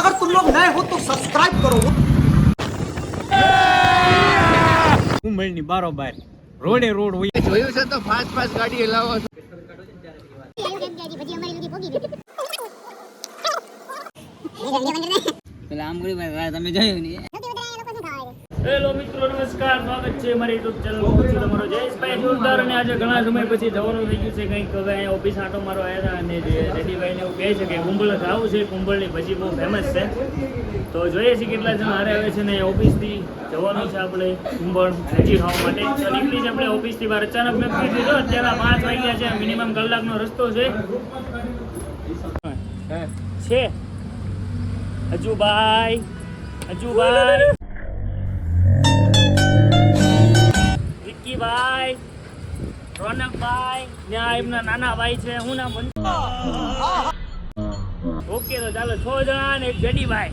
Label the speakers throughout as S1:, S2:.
S1: अगर तुम लोग नए हो तो सब्सक्राइब करो।
S2: કુંભળની બારોબાર રોડે રોડ હોય.
S3: જોયું છે તો ફાસ્ટ ફાસ્ટ ગાડી હલાવો. પેલા આમ કરી તમે જોયું ને.
S2: હેલો મિત્રો, નમસ્કાર, સ્વાગત છે મારી યુટ્યુબ ચેનલ પર. હું છું તમારો જયેશભાઈ જોરદાર. અને આજે ઘણા સમય પછી જવાનું થઈ ગયું છે કંઈક. હવે અહીંયા ઓફિસ આટો મારો આવ્યા હતા અને રેડીભાઈને એવું કહે છે કે કુંભળ જવું છે. કુંભળની ભજી બહુ ફેમસ છે, તો જોઈએ છીએ કેટલા જણ હારે આવે છે. ને ઓફિસથી જવાનું છે આપણે કુંભળ ભજી ખાવા માટે. તો નીકળી છે આપણે ઓફિસથી બહાર. અચાનક નક્કી દીધો, અત્યારે 5 વાગ્યા છે. મિનિમમ કલાકનો રસ્તો છે. હજુભાઈ ભાઈ, રોનકભાઈ, ત્યાં એમના નાના ભાઈ છે. હું નામ ઓકે, તો ચાલો 6 જણા ને એક જેડીભાઈ.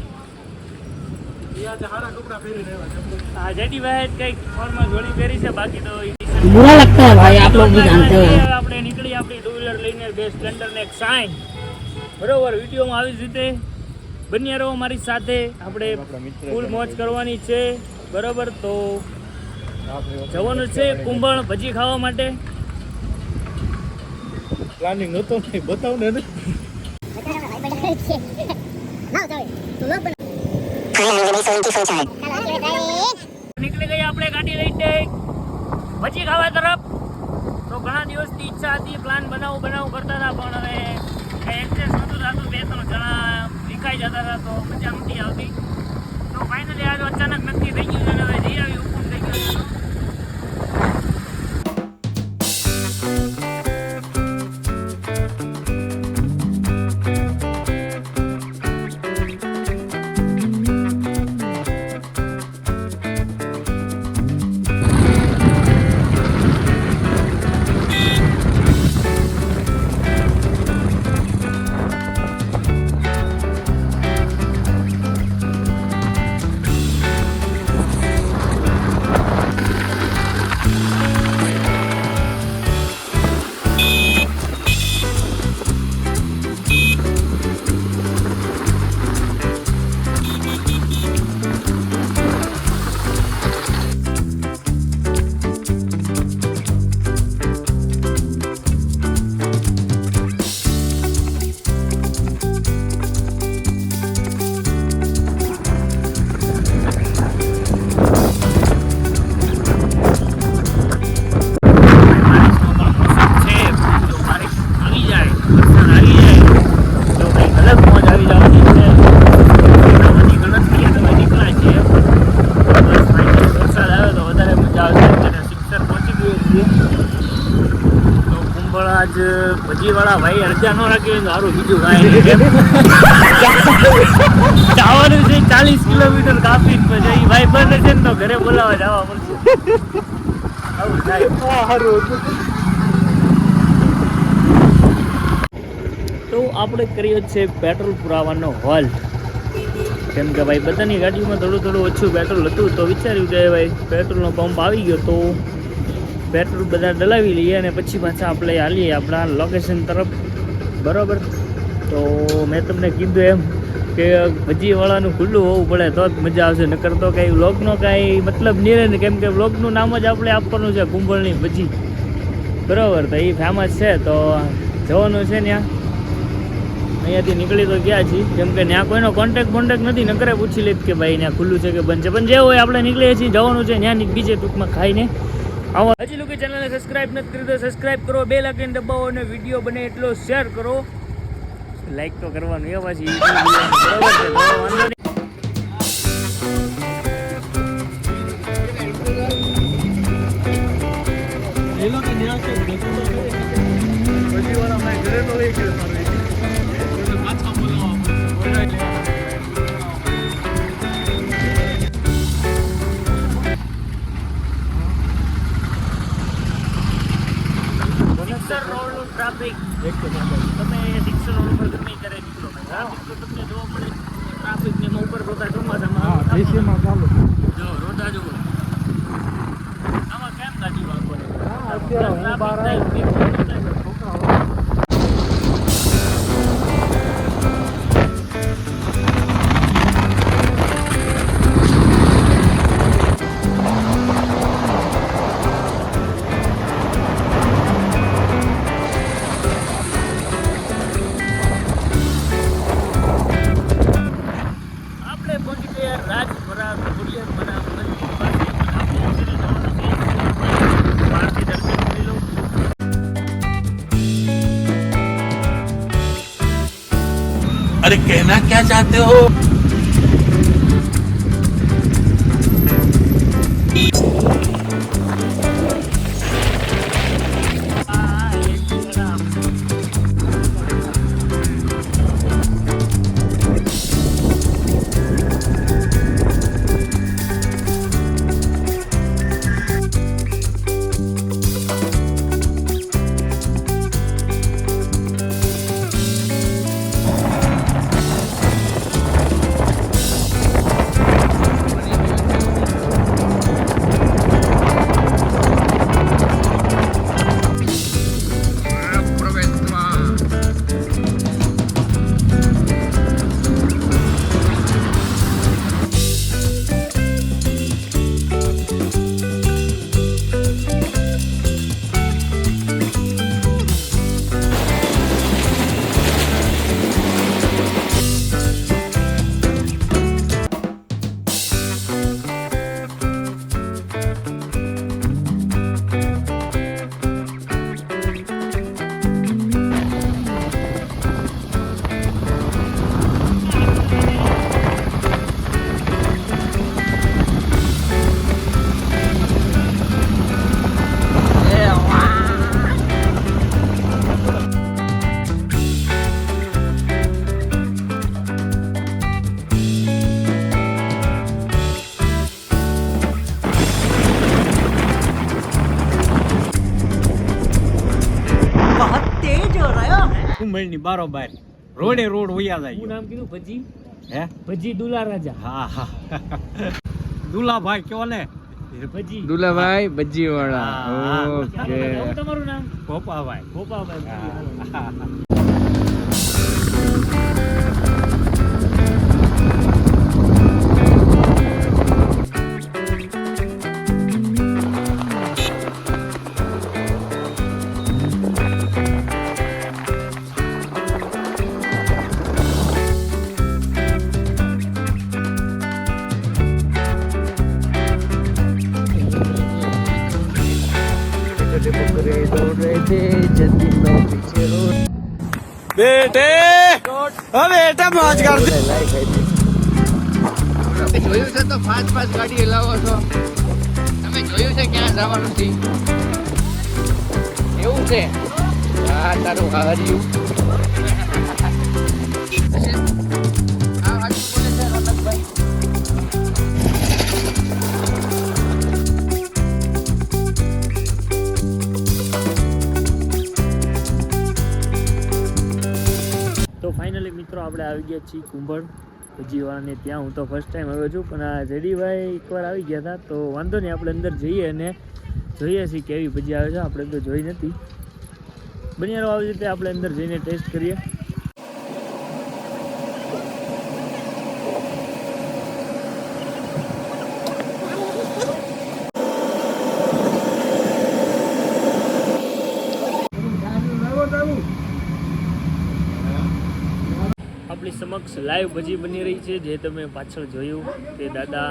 S2: હા, જેડીભાઈ કઈક ફોર્મમાં જોડી પહેરી છે, બાકી તો
S4: बुरा लगता है भाई, आप लोग भी जानते हो.
S2: આપણે નીકળી આપણી 2 વ્હીલર લઈને, બે સ્પ્લેન્ડર ને એક શાઇન. બરોબર, વિડીયોમાં આવી જ રીતે બન્યા રહો મારી સાથે. આપણે ફૂલ મોજ કરવાની છે. બરોબર, તો જવાનું છે કુંભળ ભજી ખાવા માટે.
S3: પ્લાનિંગ નહોતો બતાવ ને.
S2: નીકળી ગઈ આપણે ગાડી લઈને ભજી ખાવા તરફ. તો ઘણા દિવસની ઈચ્છા હતી, પ્લાન બનાવું કરતા હતા, પણ હવે એડજસ્ટ નહોતું થતું. 2-3 જણા વિખાઈ જતા હતા, તો મજા નથી આવતી. તો ફાઇનલી આજે અચાનક નક્કી થઈ ગયું છે અને હવે જઈ આવી હુકમ થઈ ગયો છે. ભજી વાળા ભાઈ અડધા ન રાખી સારું, બીજું કાંઈ જવાનું છે 40 કિલોમીટર કાપી પછી ભાઈ બને છે ને તો ઘરે બોલાવા જવા પડશે. આવું થાય. તો આપણે કર્યો છે પેટ્રોલ પુરાવાનો હોલ્ટ. કેમ કે ભાઈ બધાની ગાડીમાં થોડું ઓછું પેટ્રોલ હતું, તો વિચાર્યું કે ભાઈ પેટ્રોલનો પંપ આવી ગયો તો પેટ્રોલ બધા ડલાવી લઈએ અને પછી પાછા આપણે હાલીએ આપણા લોકેશન તરફ. બરાબર, તો મેં તમને કીધું એમ કે ભજીવાળાનું ખુલ્લું હોવું પડે તો જ મજા આવશે, નકર તો કંઈ વ્લોગનો કાંઈ મતલબ નહીં રહે ને. કેમ કે વ્લોગનું નામ જ આપણે આપવાનું છે કુંભળની ભજી. બરાબર, તો એ ફેમસ છે, તો જવાનું છે ત્યાં. અહીંયાથી નીકળી તો ગયા છીએ, કેમ કે ત્યાં કોઈનો કોન્ટેક્ટ નથી. નકરે પૂછી લઈશ કે ભાઈ ત્યાં ખુલ્લું છે કે બંધ છે, પણ જે હોય આપણે નીકળીએ છીએ. જવાનું છે ત્યાં બીજે ટૂંકમાં ખાઈને આવો. હજી લોકો ચેનલને સબસ્ક્રાઇબ નથી કરી તો સબસ્ક્રાઇબ કરો, બેલ આઇકન દબાવો અને વિડીયો બને એટલો શેર કરો. લાઈક તો કરવાનું એ પાછી બરાબર છે. ટ્રાફિક તમે સિક્સર રોડ પર ગમે ત્યારે નીકળો, ટ્રાફિક તો તમને જોવા મળે. ટ્રાફિક ને ઉપર રોતા ચોમાસામાં જો રોતા જુઓ. આમાં કેમ ગાડી વાગવાની?
S5: क्या चाहते हो?
S1: बहुत तेज हो रहा है
S5: કુંભળની બારોબાર રોડે રોડ વયા
S2: શું
S5: જાય
S2: નામ કીધું? ભજી?
S5: હે
S2: ભજી દુલા રાજા.
S5: હા હા દુલાભાઈ કયો ને
S2: ભજી.
S3: દુલાભાઈ બજી વાળા.
S5: હા.
S3: ઓકે.
S2: તમારું નામ?
S5: ગોપાભાઈ
S2: ગોપાભાઈ.
S5: હા.
S3: બેટે હવે એટા મોજ કર દે. તમે જોયું છે તો ફાસ્ટ ગાડી હલાવો છો. તમે જોયું છે ક્યાં જવાનું છે? એવું છે? હા તારું હાર્યું. આ વાડી બોલે છે રોનકભાઈ.
S2: તો ફાઇનલી મિત્રો આપણે આવી ગયા છીએ કુંભળ ભજીવાળાને ત્યાં. હું તો ફર્સ્ટ ટાઈમ આવ્યો છું, પણ આ જડીભાઈ એકવાર આવી ગયા હતા. તો વાંધો નહીં, આપણે અંદર જઈએ અને જોઈએ છીએ કેવી ભજી આવે છે. આપણે તો જોઈ નથી. બનિયારો આવી રીતે આપણે અંદર જઈને ટેસ્ટ કરીએ. આપણી સમક્ષ લાઈવ ભજી બની રહી છે. જે તમે પાછળ જોયું તે દાદા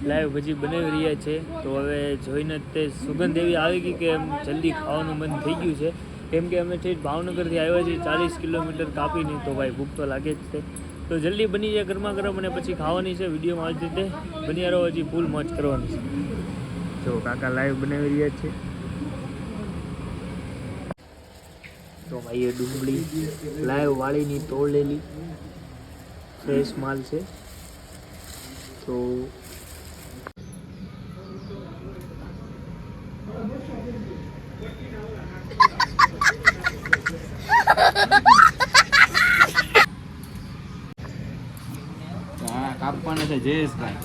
S2: લાઈવ ભજી બનાવી રહ્યા છે. તો હવે જોઈને તે સુગંધ એવી આવી ગઈ કે એમ જલ્દી ખાવાનું મન થઈ ગયું છે. કેમ કે અમે ઠેઠ ભાવનગરથી આવ્યા છીએ 40 કિલોમીટર કાપીને. તો ભાઈ ભૂખ તો લાગે જ છે. તો જલ્દી બની જાય ગરમા ગરમ અને પછી ખાવાની છે. વિડીયોમાં આવી રીતે બનિયારો હજી ફૂલ મોજ કરવાની છે. જો કાકા લાઈવ બનાવી રહ્યા છે. તો ભાઈ એ ડુંગળી લાઈવ વાળીની તોડેલી ફ્રેશ માલ છે. તો
S3: હા કાપવાના છે જયેશભાઈ.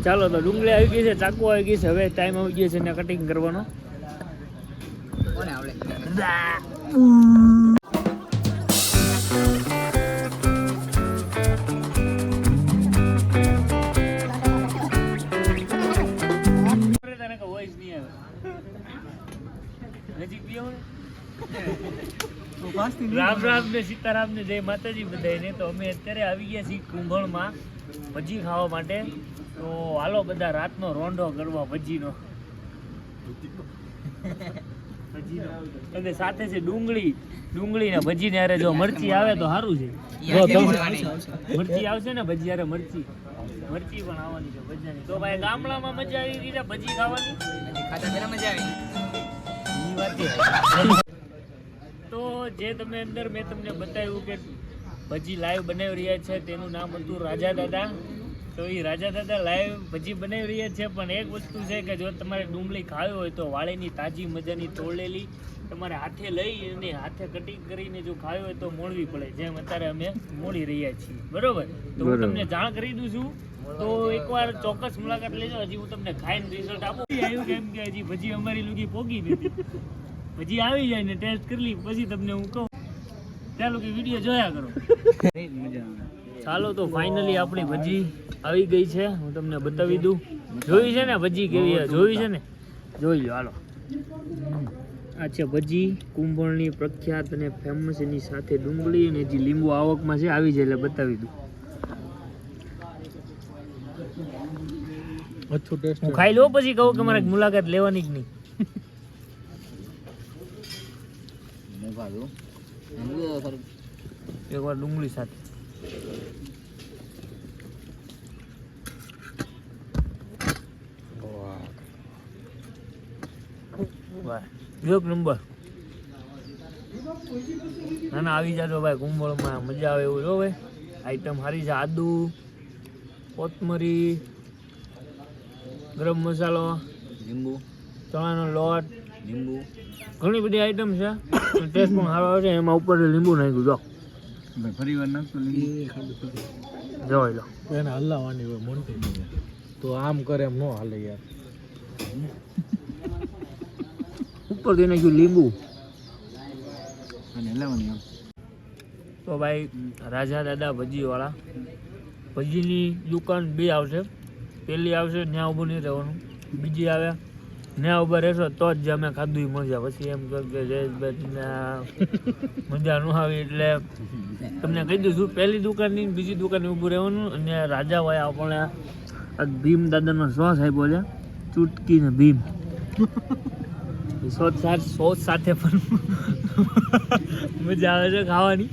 S2: ચાલો, તો ડુંગળી આવી ગઈ છે, ચાકુ આવી ગઈ છે. હવે ટાઈમ આવી ગયો છે એને કટિંગ કરવાનો.
S3: કોને આવડે?
S2: તને કહું વોઇસ નહીં આવે. નજીક બી આવો ને. રામ રામ ને સીતારામ ને જય માતાજી બધાને. તો અમે અત્યારે આવી ગયા છીએ કુંભળમાં ભજી ખાવા માટે. તો હાલો બધા રાતનો રોંઢો કરવા ભજીનો. ભજીનો અને સાથે છે ડુંગળી ને ભજી ને અરે જો મરચી આવે તો સારું છે. મરચી આવશે ને ભજી અરે મરચી પણ આવવાની છે ભજીયાની. તો ભાઈ ગામડામાં મજા આવી રીતે ભજી ખાવાની ઈ વાત છે. તો જે તમે અંદર મેં તમને બતાવ્યું કે ભજી લાઈવ બનાવી રહ્યા છે તેનું નામ હતું રાજા દાદા. તો એ રાજા દાદા લાઈવ ભજી બનાવી રહ્યા છે. પણ એક વસ્તુ છે કે જો તમારે ડુંગળી ખાવી હોય તો વાળીની તાજી મજાની તોડેલી તમારે હાથે લઈ અને હાથે કટિંગ કરીને જો ખાવી હોય તો મોળવી પડે, જેમ અત્યારે અમે મોળી રહ્યા છીએ. બરોબર, તો હું તમને જાણ કરી દઉં છું. તો એકવાર ચોક્કસ મુલાકાત લેજો. હજી હું તમને ખાઈને રિઝલ્ટ આપું આવ્યું કેમ કે હજી ભજી અમારી લુગી પોગી નથી. ભજી આવી જાય ને ટેસ્ટ કરી લી પછી તમને હું કહું. ચાલો કે વિડીયો જોયા કરો. ચાલો તો ફાઇનલી આપણી ભજી આવી ગઈ છે. હું તમને બતાવી દઉં. જોઈ છે ને ભજી કેવી છે? જોઈ છે ને? જોઈ લો હાલો. આ છે ભજી કુંભળની પ્રખ્યાત અને ફેમસ, એની સાથે ડુંગળી અને જે લીંબુ આવકમાં છે આવી જાય એટલે બતાવી દઉં. હું ખાઈ લઉં પછી કહું કે મારે મુલાકાત લેવાની જ નહીં. એકવાર ડુંગળી સાથે એક નંબર. ના ના આવી જાજો ભાઈ, કુંભળમાં મજા આવે એવું જો ભાઈ. આઈટમ સારી છે. આદુ, કોથમરી, ગરમ મસાલો, લીંબુ, ચણાનો લોટ, લીંબુ, ઘણી બધી આઈટમ છે. ટેસ્ટ પણ સારો આવે છે. એમાં ઉપર લીંબુ નાખ્યું જો
S5: ફરી વાર નાખતો લીંબુ
S2: જોઈ લો.
S5: એને હલાવવાની હોય મોટી તો આમ કરે એમ ન હાલે યાર.
S2: ઉપર થી નાખ્યું લીંબુ
S5: અને હલાવવાની.
S2: તો ભાઈ રાજા દાદા ભજી વાળા, ભજીની દુકાન બે આવશે. પહેલી આવશે ત્યાં ઊભું નહીં રહેવાનું, બીજી આવે ત્યાં ઊભા રહેશો તો જ અમે ખાધું મળશે. પછી એમ કહે કે મજા ન આવી એટલે તમને કહી દઉં છું, પહેલી દુકાનની બીજી દુકાને ઊભું રહેવાનું. અને રાજા ભાઈ આપણે આ ભીમ દાદાનો સોસ આપ્યો છે, ચૂટકી ને ભીમ. સોસ સાથે પણ મજા આવે છે ખાવાની.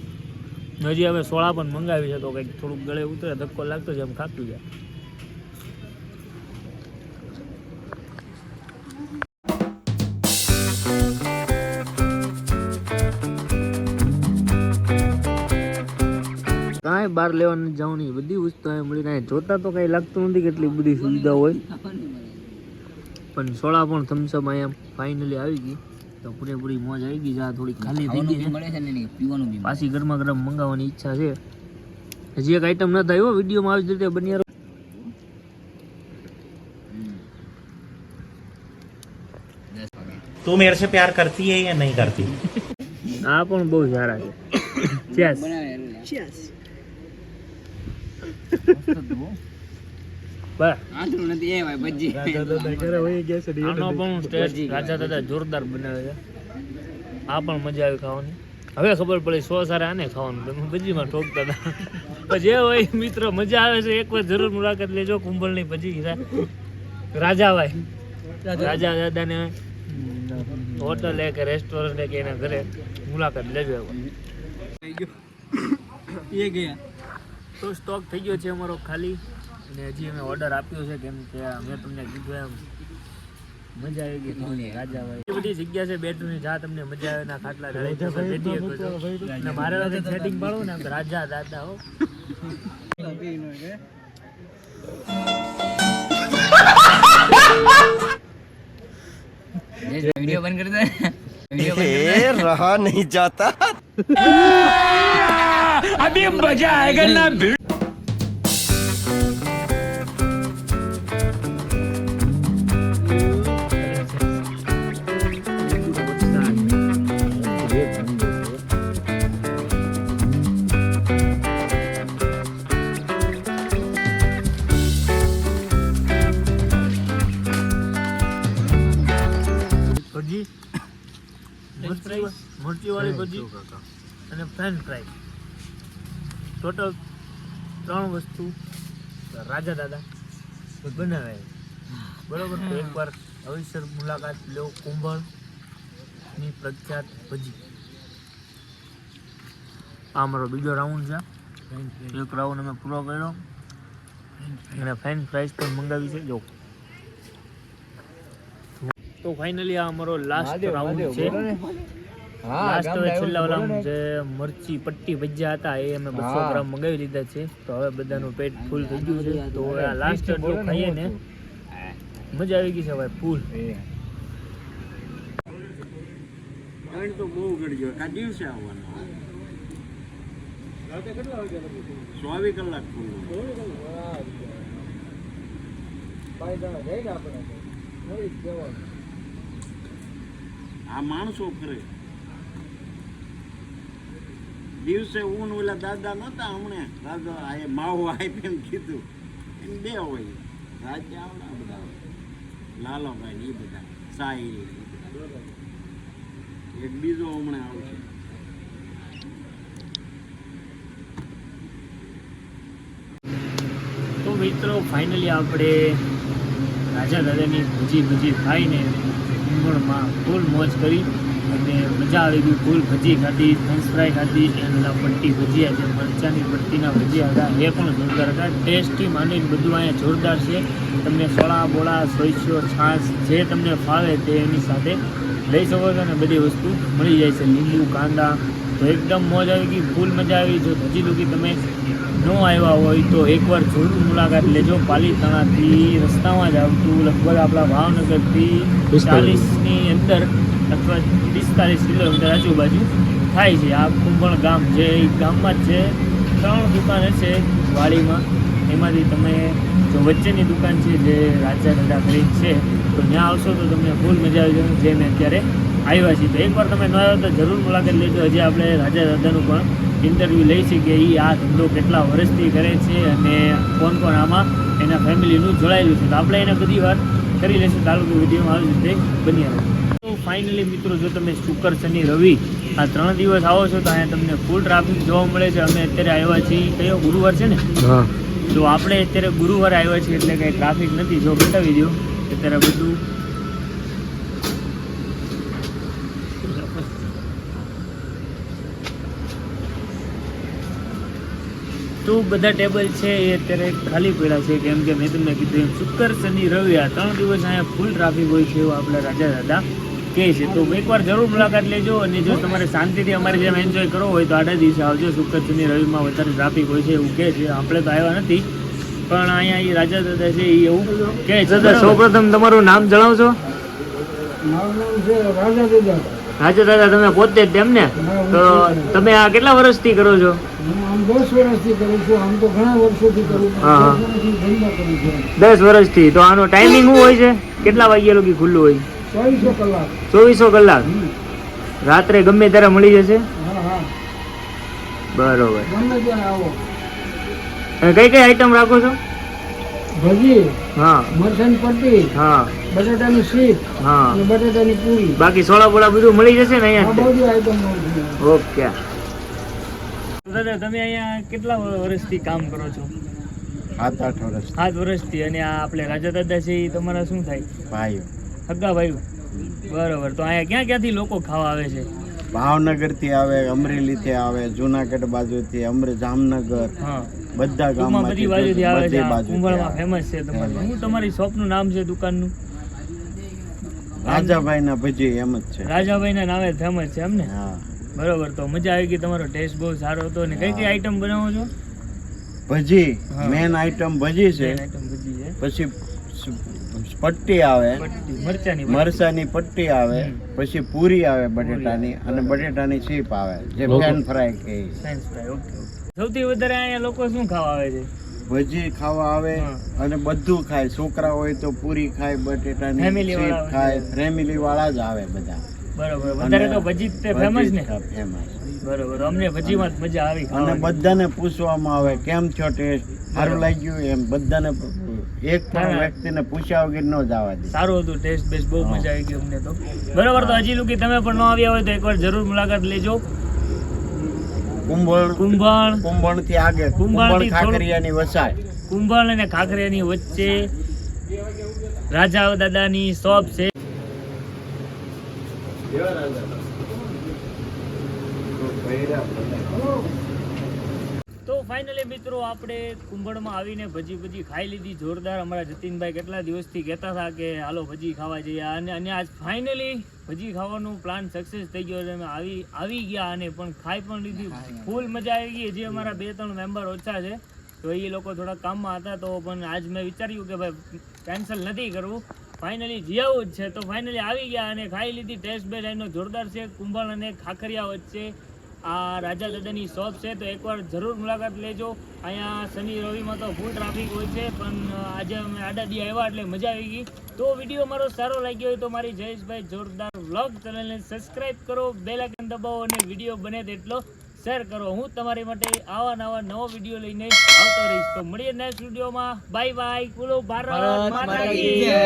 S2: હજી અમે સોડા પણ મંગાવી છે તો કંઈક થોડુંક ગળે ઉતરે, ધક્કો લાગતો છે એમ ખાતું જાય. કાંઈ બહાર લેવા નથી જવાની, બધી વસ્તુ અહીં મળી રહે. જોતા તો કાંઈ લાગતું નથી કેટલી બધી સુવિધા હોય. પણ સોડા પણ થમ્સઅપ અહીંયા ફાઇનલી આવી ગઈ તો પૂરેપૂરી મોજ આવી ગઈ. જા થોડી ખાલી થઈ ગઈ છે, પાછી ગરમા ગરમ મંગાવવાની ઈચ્છા છે. હજી એક આઈટમ ન થાય વિડીયોમાં આવી રીતે બની.
S6: तू मेरे से प्यार करती है या नहीं करती?
S2: આ પણ બહુ સારા છે. ચેસ બસ આનો પણ ટેસ્ટ રાજા દાદા જોરદાર બનાવે છે. આ પણ મજા આવી ખાવાની. હવે ખબર પડી સો સારા આને ખાવાનું, તમે ભજીમાં ઠોકતા હતા. પણ જે હોય મિત્રો મજા આવે છે એકવાર જરૂર મુલાકાત લેજો. કુંભળની ભજી રાજાભાઈ રાજા દાદાને હોટલ કે રેસ્ટોરન્ટ કે એના ઘરે મુલાકાત લેજો. તો સ્ટોક થઈ ગયો છે અમારો ખાલી, અને હજી અમે ઓર્ડર આપ્યો છે કેમ કે મેં તમને કીધું એમ મજા આવી ગઈ ખાવાની. રાજાભાઈ એ બધી જગ્યા છે બેઠું જા તમને મજા આવે ના ખાટલા અને મારે સેટિંગ પાડવું ને રાજા દાદા હો.
S3: वीडियो बंद कर दे,
S1: रहा नहीं जाता.
S5: अभी मजा आएगा ना.
S2: ભજી, મરચી વાળી ભજી અને ફ્રેન્ચ ફ્રાઈ, ટોટલ 3 વસ્તુ રાજા દાદા બનાવે. બરોબર, તો એકવાર અવશ્ય મુલાકાત લો કુંભળ. ની પ્રખ્યાત ભજી. આ અમારો બીજો રાઉન્ડ છે. એક રાઉન્ડ અમે પૂરો કર્યો અને ફ્રેન્ચ ફ્રાઈઝ પણ મંગાવી છે. જો તો ફાઇનલી આ અમારો લાસ્ટ રાઉન્ડ છે. લાસ્ટ હવે છેલ્લા ઓલામાં જે મરચી પટ્ટી ભજીયા હતા એ અમે 200 ગ્રામ મંગાવી લીધા છે. તો હવે બધાનું પેટ ફૂલ થઈ ગયું છે. તો હવે આ લાસ્ટ એટલું ખાઈએ ને મજા આવી ગઈ છે ભાઈ ફૂલ.
S3: તો બહુ ગળ્યો આ દિવસે આવવાનો 24 કલાક આ માણસો ફરે દિવસે ઊન ઓલા દાદા નતા હમણાં દાદા આ માવો આપીને કીધું એમ 2 હોય રાજ્ય આવડા બધા લાલોભાઈ એ બધા સાહિલ એક બીજો હમણાં આવશે.
S2: તો મિત્રો ફાઇનલી આપણે રાજા દાદાની ભજી ખાઈને કુંભળમાં ફૂલ મોજ કરી અને મજા આવી ગઈ. ફૂલ ભજી ખાધી, ફ્રેન્ચ ફ્રાય ખાધી, એના પટ્ટી ભજીયા છે, મરચાંની પટ્ટીના ભજીયા હતા એ પણ જોરદાર હતા. ટેસ્ટી માંડીને બધું અહીંયા જોરદાર છે. તમને સોળા બોળા સોઈસો છાશ જે તમને ફાવે તે એની સાથે લઈ શકો છો અને બધી વસ્તુ મળી જાય છે. લીંબુ કાંદા તો એકદમ મોજ આવી ગઈ, ફૂલ મજા આવી. જો હજી લગી તમે ન આવ્યા હોય તો એકવાર જરૂર મુલાકાત લેજો. પાલીતાણાથી રસ્તામાં જ આવતું લગભગ આપણા ભાવનગરથી 40ની અંદર અથવા 45 કિલોમીટર આજુબાજુ થાય છે. આ કુંભળ ગામ જે ગામમાં જ છે. 3 દુકાન છે વાડીમાં. એમાંથી તમે જો વચ્ચેની દુકાન છે જે રાજા દાદા કરીને છે તો ત્યાં આવશો તો તમને ફૂલ મજા આવી જશે. જે મેં અત્યારે આવ્યા છીએ તો એકવાર તમે ન આવ્યો તો જરૂર મુલાકાત લેજો. હજી આપણે રાજા દાદાનું પણ ઇન્ટરવ્યૂ લઈ છીએ કે એ આ ધંધો કેટલા વર્ષથી કરે છે અને કોણ આમાં એના ફેમિલીનું જોડાયેલું છે. તો આપણે એને બધી વાત કરી લઈશું. ચાલુ વિડીયોમાં આવી રીતે બની આવે. તો ફાઇનલી મિત્રો જો તમે શુક્ર શનિ રવિ આ 3 દિવસ આવો છો તો અહીંયા તમને ફૂલ ટ્રાફિક જોવા મળે છે. અમે અત્યારે આવ્યા છીએ કયો ગુરુવાર છે ને, તો આપણે અત્યારે ગુરુવારે આવ્યા છીએ એટલે કંઈ ટ્રાફિક નથી. જો બતાવી દો અત્યારે બધું તો બધા ટેબલ છે એ અત્યારે ખાલી પડ્યા છે કેમ કે મેં તમને કીધું એમ શુક્ર શનિ રવિ આ 3 દિવસ અહીંયા ફૂલ ટ્રાફિક હોય છે એવું આપણા રાજા દાદા કહે છે. તો એકવાર જરૂર મુલાકાત લેજો અને જો તમારે શાંતિથી અમારે જેમ એન્જોય કરવો હોય તો આડા દિવસે આવજો. શુક્ર શનિ રવિમાં વધારે ટ્રાફિક હોય છે એવું કહે છે. આપણે તો આવ્યા નથી પણ અહીંયા એ રાજા દાદા છે એ એવું કહે છે. દાદા સૌપ્રથમ તમારું નામ જણાવશો?
S5: મારું નામ છે રાજા દાદા.
S2: રાજા દાદા તમે પોતે જ તેમ ને? તો તમે આ કેટલા વર્ષથી કરો છો?
S5: આમ 10 વર્ષથી કરું છું. આમ તો ઘણા વર્ષોથી કરું છું.
S2: 10 વર્ષથી. તો આનો ટાઈમિંગ શું હોય છે? કેટલા વાગ્યા લગી ખુલ્લું હોય?
S5: 24 કલાક.
S2: 24 કલાક. રાત્રે ગમે ત્યારે મળી જશે?
S5: હા.
S2: બરોબર.
S5: ગમે ત્યારે આવો.
S2: અને કઈ કઈ આઈટમ રાખો છો?
S5: ભજી,
S2: હા,
S5: મરચાંની પટ્ટી,
S2: હા,
S5: બટાટાની શીપ,
S2: હા,
S5: અને બટાટાની પૂરી.
S2: બાકી સોડા બોડા બધું મળી જશે ને
S5: આ
S2: અહીંયા?
S5: બધી આઈટમ મળશે.
S2: ઓકે. દાદા તમે અહીંયા કેટલા વર્ષથી કામ કરો છો?
S3: 7-8 વર્ષ
S2: 7 વર્ષથી. અને આ આપણે રાજા દાદા છે એ તમારા શું થાય?
S3: ભાઈઓ
S2: હગ્ગા ભાઈઓ. બરોબર. તો અહીંયા ક્યાંથી લોકો ખાવા આવે છે?
S3: ભાવનગરથી આવે, અમરેલીથી આવે, જુનાગઢ બાજુથી, જામનગર,
S2: હા,
S3: બધા
S2: ટૂંકમાં બધી બાજુથી આવે છે.
S3: બધી બાજુથી
S2: કુંભળમાં
S3: આવે.
S2: ફેમસ છે તમારું. શું તમારી શોપનું નામ છે દુકાનનું?
S3: રાજાભાઈના ભજી એમ જ છે.
S2: રાજાભાઈના નામે ફેમસ છે એમ ને?
S3: હા.
S2: બરોબર. તો મજા આવી ગઈ. તમારો ટેસ્ટ બહુ સારો હતો. અને કઈ કઈ આઈટમ બનાવો છો?
S3: ભજી
S2: હા.
S3: મેન આઈટમ ભજી છે.
S2: મેન આઈટમ ભજી છે.
S3: પછી પટ્ટી આવે,
S2: પટ્ટી, મરચાની
S3: મરચાની પટ્ટી આવે,
S2: હમ.
S3: પછી પૂરી આવે બટેટાની અને બટેટાની ચીપ આવે જે પેન ફ્રાય કહે.
S2: French fry. ઓકે. સૌથી વધારે અહીંયા લોકો શું ખાવા આવે છે?
S3: ભજી ખાવા આવે
S2: હા.
S3: અને બધું ખાય. છોકરા હોય તો પૂરી ખાય, બટેટાની
S2: Family
S3: ચીપ
S2: વાળા
S3: ખાય. ફેમિલી વાળા જ આવે બધા.
S2: બરોબર. વધારે તો ભજી જ ફેમસ ને?
S3: ફેમસ.
S2: બરોબર. અમને ભજીમાં જ મજા આવી
S3: અને
S2: ખાવાની.
S3: બધાને પૂછવામાં આવે કેમ છો, ટેસ્ટ સારું લાગ્યું એમ બધાને. એક પણ
S2: ના.
S3: વ્યક્તિને પૂછ્યા વગર ન જવા દે.
S2: સારું હતું. ટેસ્ટ બેસ્ટ બહુ
S3: હા.
S2: મજા આવી ગઈ અમને તો. બરોબર. તો હજી લગી તમે પણ ન આવ્યા હોય તો એકવાર જરૂર મુલાકાત લેજો.
S3: કુંભળ
S2: કુંભળ
S3: થી આગળ
S2: કુંભળથી
S3: કુંભળ ખાકરિયાની વસાય.
S2: કુંભળ અને ખાખરિયાની વચ્ચે રાજા દાદાની શોપ છે.
S3: રાજા
S2: તો ફાઇનલી મિત્રો આપણે કુંભળમાં આવીને ભજી ખાઈ લીધી જોરદાર. અમારા જતીનભાઈ કેટલા દિવસથી કહેતા હતા કે હાલો ભજી ખાવા જઈએ, અને આજ ફાઇનલી ભજી ખાવાનું પ્લાન સક્સેસ થઈ ગયો. અમે આવી ગયા અને પણ ખાઈ પણ લીધી. ફૂલ મજા આવી ગઈ. જે અમારા 2-3 મેમ્બર ઓછા છે તો એ લોકો થોડા કામમાં હતા, તો પણ આજ મેં વિચાર્યું કે ભાઈ કેન્સલ નથી કરવું, ફાઇનલી જીયાવું જ છે. તો ફાઇનલી આવી ગયા અને ખાઈ લીધી. ટેસ્ટ બેસ્ટ એનો જોરદાર છે. કુંભળ અને ખાખરિયા વચ્ચે આ રાજા દાદાની શોપ છે, તો એકવાર જરૂર મુલાકાત લેજો. અહીંયા શનિ રવિમાં તો ફૂલ ટ્રાફિક હોય છે, પણ આજે અમે આડાદી આવ્યા એટલે મજા આવી ગઈ. તો વિડીયો મારો સારો લાગ્યો હોય તો મારી જયેશભાઈ જોરદાર વ્લોગ ચેનલને સબસ્ક્રાઈબ કરો, બેલ આઇકન દબાવો અને વિડીયો બને તેટલો શેર કરો. હું તમારી માટે આવા નવો વિડીયો લઈને આવતો રહીશ. તો મળીએ નેક્સ્ટ વિડીયોમાં. Bye bye. બોલો ભારત માતા કી જય.